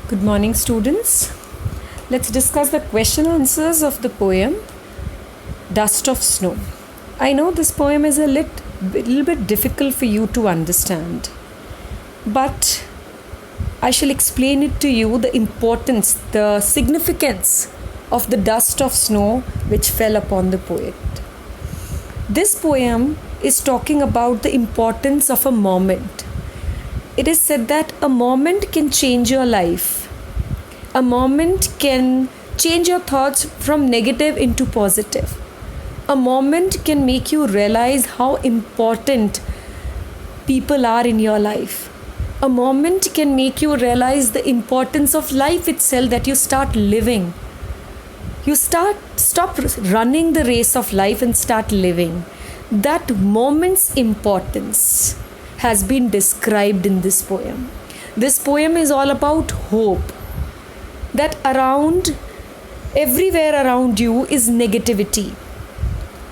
Good morning, students. Let's discuss the question answers of the poem Dust of Snow. I know this poem is a little bit difficult for you to understand, but I shall explain it to you the importance, the significance of the dust of snow which fell upon the poet. This poem is talking about the importance of a moment. It is said that a moment can change your life. A moment can change your thoughts from negative into positive. A moment can make you realize how important people are in your life. A moment can make you realize the importance of life itself, that you start living. You stop running the race of life and start living. That moment's importance has been described in this poem. This poem is all about hope. That everywhere around you is negativity.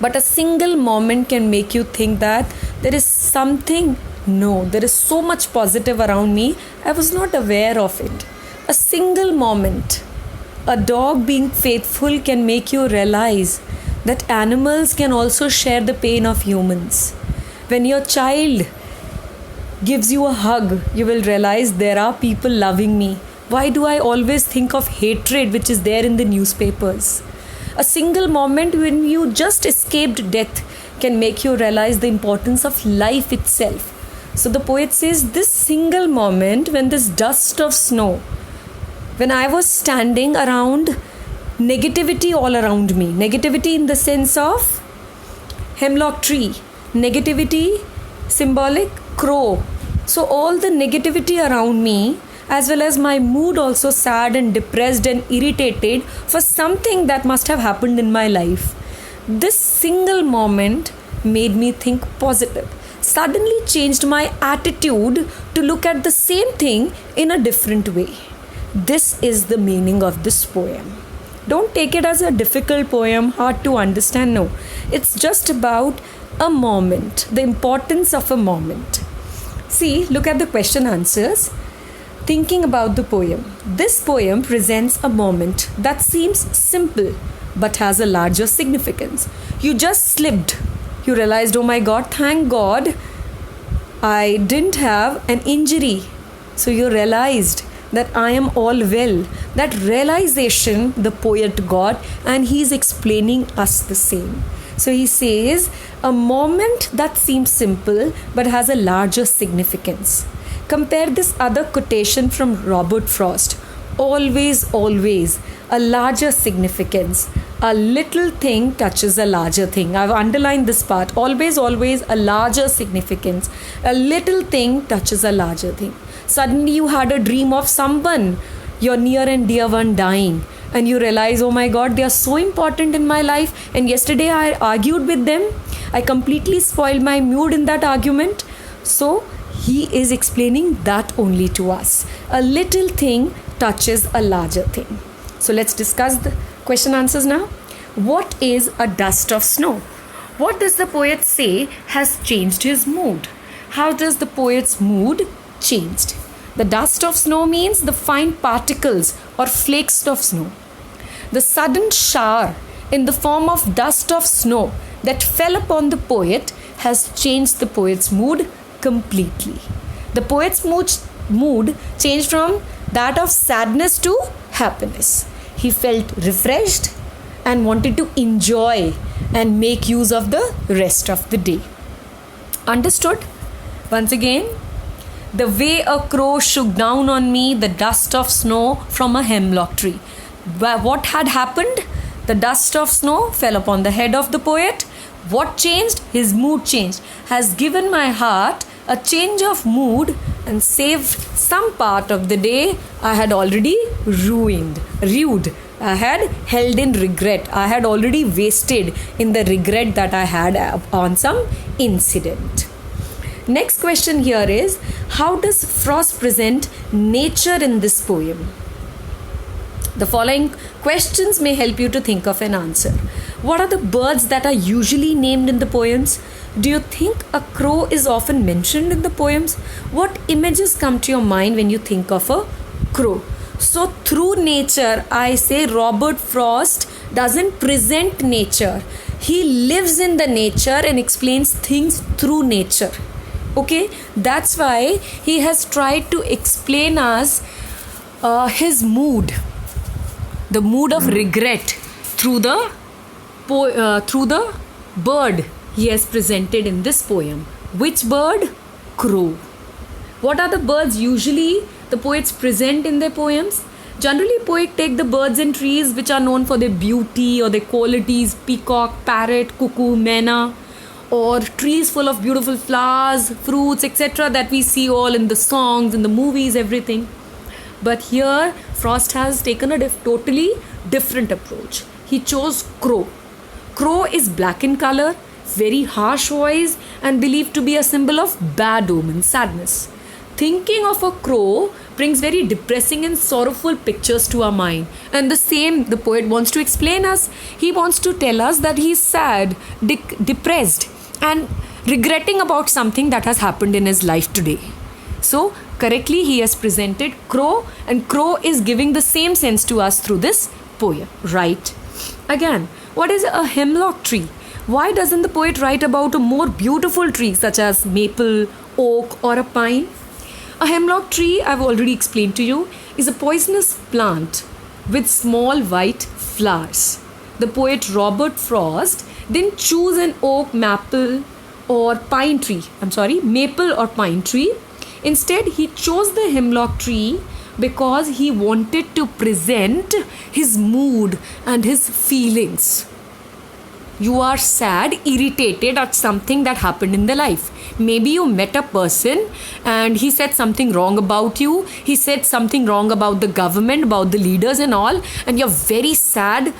But a single moment can make you think that there is something. No, there is so much positive around me. I was not aware of it. A single moment. A dog being faithful can make you realize that animals can also share the pain of humans. When your child gives you a hug, you will realize there are people loving me. Why do I always think of hatred which is there in the newspapers? A single moment when you just escaped death can make you realize the importance of life itself. So the poet says, this single moment when this dust of snow, when I was standing around negativity all around me, negativity in the sense of hemlock tree, negativity symbolic crow. So all the negativity around me, as well as my mood also sad and depressed and irritated for something that must have happened in my life. This single moment made me think positive. Suddenly changed my attitude to look at the same thing in a different way. This is the meaning of this poem. Don't take it as a difficult poem, hard to understand. No, it's just about a moment, the importance of a moment. See, look at the question answers. Thinking about the poem. This poem presents a moment that seems simple but has a larger significance. You just slipped. You realized, oh my God, thank God I didn't have an injury. So you realized that I am all well. That realization the poet got, and he's explaining us the same. So he says, a moment that seems simple but has a larger significance. Compare this other quotation from Robert Frost. Always, always, a larger significance. A little thing touches a larger thing. I've underlined this part. Always, always, a larger significance. A little thing touches a larger thing. Suddenly you had a dream of someone, your near and dear one, dying. And you realize, oh my God, they are so important in my life. And yesterday I argued with them. I completely spoiled my mood in that argument. So he is explaining that only to us. A little thing touches a larger thing. So let's discuss the question answers now. What is a dust of snow? What does the poet say has changed his mood? How does the poet's mood changed? The dust of snow means the fine particles or flakes of snow. The sudden shower in the form of dust of snow that fell upon the poet has changed the poet's mood completely. The poet's mood changed from that of sadness to happiness. He felt refreshed and wanted to enjoy and make use of the rest of the day. Understood? Once again, the way a crow shook down on me the dust of snow from a hemlock tree. What had happened? The dust of snow fell upon the head of the poet. What changed? His mood changed. Has given my heart a change of mood and saved some part of the day I had already ruined. I had held in regret. I had already wasted in the regret that I had on some incident. Next question here is, how does Frost present nature in this poem? The following questions may help you to think of an answer. What are the birds that are usually named in the poems? Do you think a crow is often mentioned in the poems? What images come to your mind when you think of a crow? So through nature, I say Robert Frost doesn't present nature. He lives in the nature and explains things through nature. Okay, that's why he has tried to explain us his mood, the mood of regret through the bird he has presented in this poem. Which bird? Crow. What are the birds usually the poets present in their poems? Generally, poets take the birds and trees which are known for their beauty or their qualities: peacock, parrot, cuckoo, myna, or trees full of beautiful flowers, fruits, etc., that we see all in the songs, in the movies, everything. But here, Frost has taken a totally different approach. He chose crow. Crow is black in color, very harsh voice, and believed to be a symbol of bad omen, sadness. Thinking of a crow brings very depressing and sorrowful pictures to our mind. And the same the poet wants to explain us. He wants to tell us that he is sad, depressed, and regretting about something that has happened in his life today. So, correctly, he has presented crow, and crow is giving the same sense to us through this poem, right? Again, what is a hemlock tree? Why doesn't the poet write about a more beautiful tree such as maple, oak, or a pine? A hemlock tree, I've already explained to you, is a poisonous plant with small white flowers. The poet Robert Frost didn't choose an oak, maple, or pine tree. Maple or pine tree. Instead, he chose the hemlock tree because he wanted to present his mood and his feelings. You are sad, irritated at something that happened in the life. Maybe you met a person and he said something wrong about you. He said something wrong about the government, about the leaders and all. And you're very sad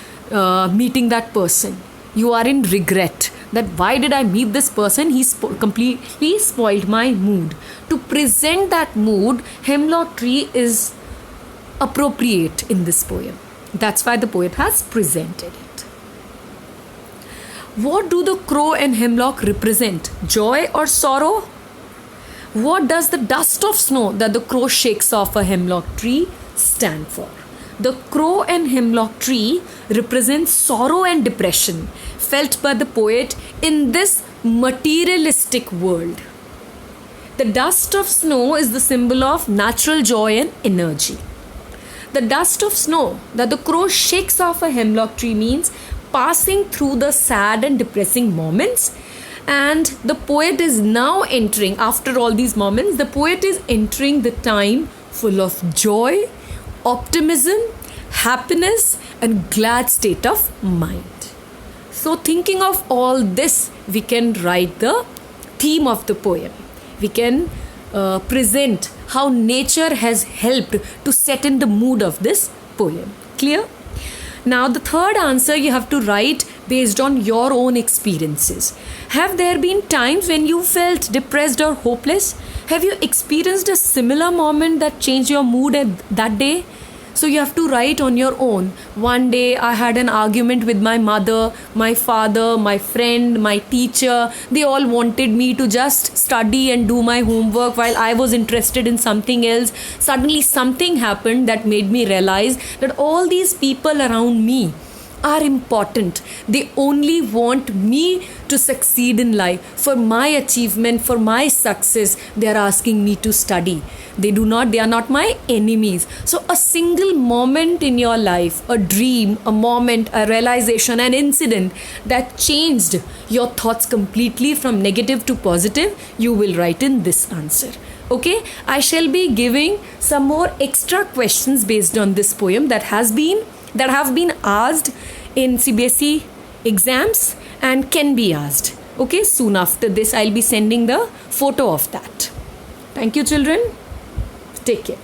meeting that person. You are in regret that why did I meet this person? He completely spoiled my mood. To present that mood, hemlock tree is appropriate in this poem. That's why the poet has presented it. What do the crow and hemlock represent? Joy or sorrow? What does the dust of snow that the crow shakes off a hemlock tree stand for? The crow and hemlock tree represent sorrow and depression felt by the poet in this materialistic world. The dust of snow is the symbol of natural joy and energy. The dust of snow that the crow shakes off a hemlock tree means passing through the sad and depressing moments, and the poet is now entering, after all these moments, the poet is entering the time full of joy, optimism, happiness, and glad state of mind. So thinking of all this, we can write the theme of the poem. We can present how nature has helped to set in the mood of this poem. Clear? Now the third answer you have to write based on your own experiences. Have there been times when you felt depressed or hopeless? Have you experienced a similar moment that changed your mood that day? So you have to write on your own. One day I had an argument with my mother, my father, my friend, my teacher. They all wanted me to just study and do my homework while I was interested in something else. Suddenly something happened that made me realize that all these people around me are important. They only want me to succeed in life. For my achievement, for my success, they are asking me to study. They are not my enemies. So a single moment in your life, a dream, a moment, a realization, an incident that changed your thoughts completely from negative to positive, you will write in this answer. Okay, I shall be giving some more extra questions based on this poem that have been asked in CBSE exams and can be asked. Okay, soon after this I'll be sending the photo of that. Thank you, children. Take care.